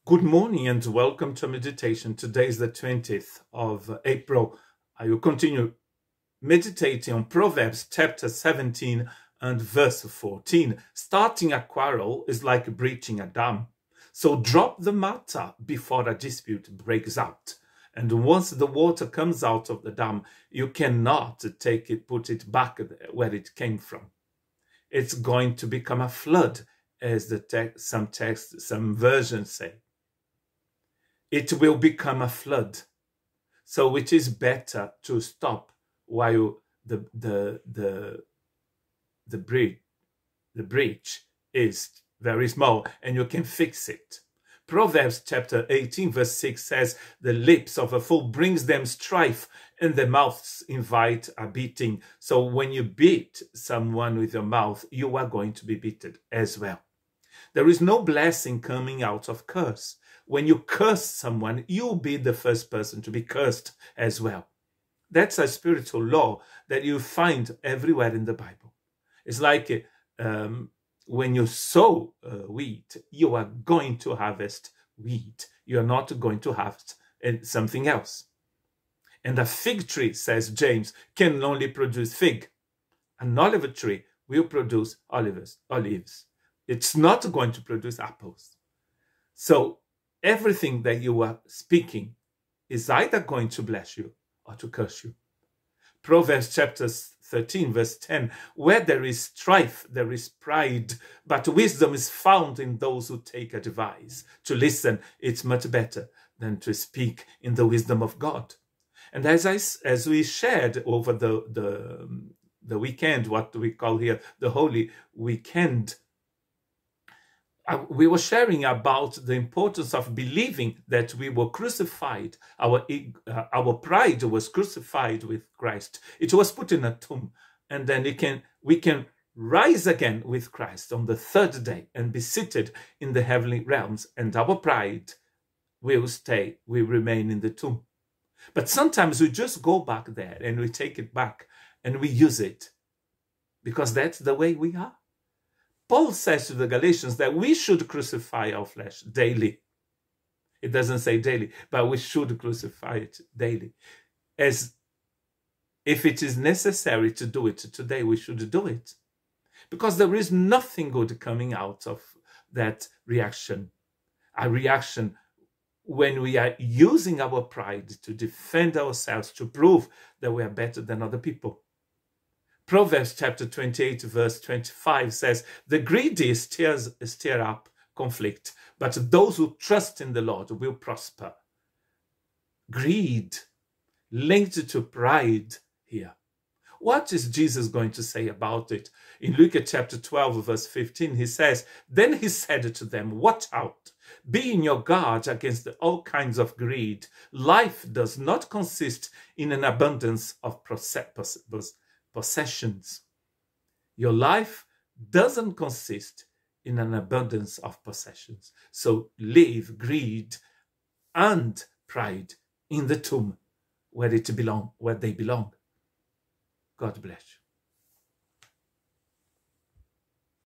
Good morning and welcome to meditation. Today is the 20th of April. I will continue meditating on Proverbs chapter 17 and verse 14. Starting a quarrel is like breaching a dam. So drop the matter before a dispute breaks out. And once the water comes out of the dam, you cannot put it back where it came from. It's going to become a flood, as some versions say. It will become a flood. So it is better to stop while the breach is very small and you can fix it. Proverbs chapter 18 verse 6 says, "The lips of a fool brings them strife, and their mouths invite a beating." So when you beat someone with your mouth, you are going to be beaten as well. There is no blessing coming out of curse. When you curse someone, you'll be the first person to be cursed as well. That's a spiritual law that you find everywhere in the Bible. It's like when you sow wheat, you are going to harvest wheat. You are not going to harvest something else. And a fig tree, says James, can only produce fig. An olive tree will produce olives. It's not going to produce apples. So everything that you are speaking is either going to bless you or to curse you. Proverbs chapter 13 verse 10, "Where there is strife, there is pride, but wisdom is found in those who take advice." To listen, it's much better than to speak in the wisdom of God. And as we shared over the weekend, what we call here the Holy Weekend, we were sharing about the importance of believing that we were crucified. Our pride was crucified with Christ. It was put in a tomb, and then we can rise again with Christ on the third day and be seated in the heavenly realms, and our pride will remain in the tomb. But sometimes we just go back there and we take it back and we use it because that's the way we are. Paul says to the Galatians that we should crucify our flesh daily. It doesn't say daily, but we should crucify it daily. As if it is necessary to do it today, we should do it. Because there is nothing good coming out of that reaction. A reaction when we are using our pride to defend ourselves, to prove that we are better than other people. Proverbs chapter 28 verse 25 says, "The greedy stir up conflict, but those who trust in the Lord will prosper." Greed linked to pride here. What is Jesus going to say about it? In Luke chapter 12 verse 15, he says, "Then he said to them, 'Watch out, be on your guard against all kinds of greed. Life does not consist in an abundance of possessions." Your life doesn't consist in an abundance of possessions. So leave greed and pride in the tomb where they belong. God bless you.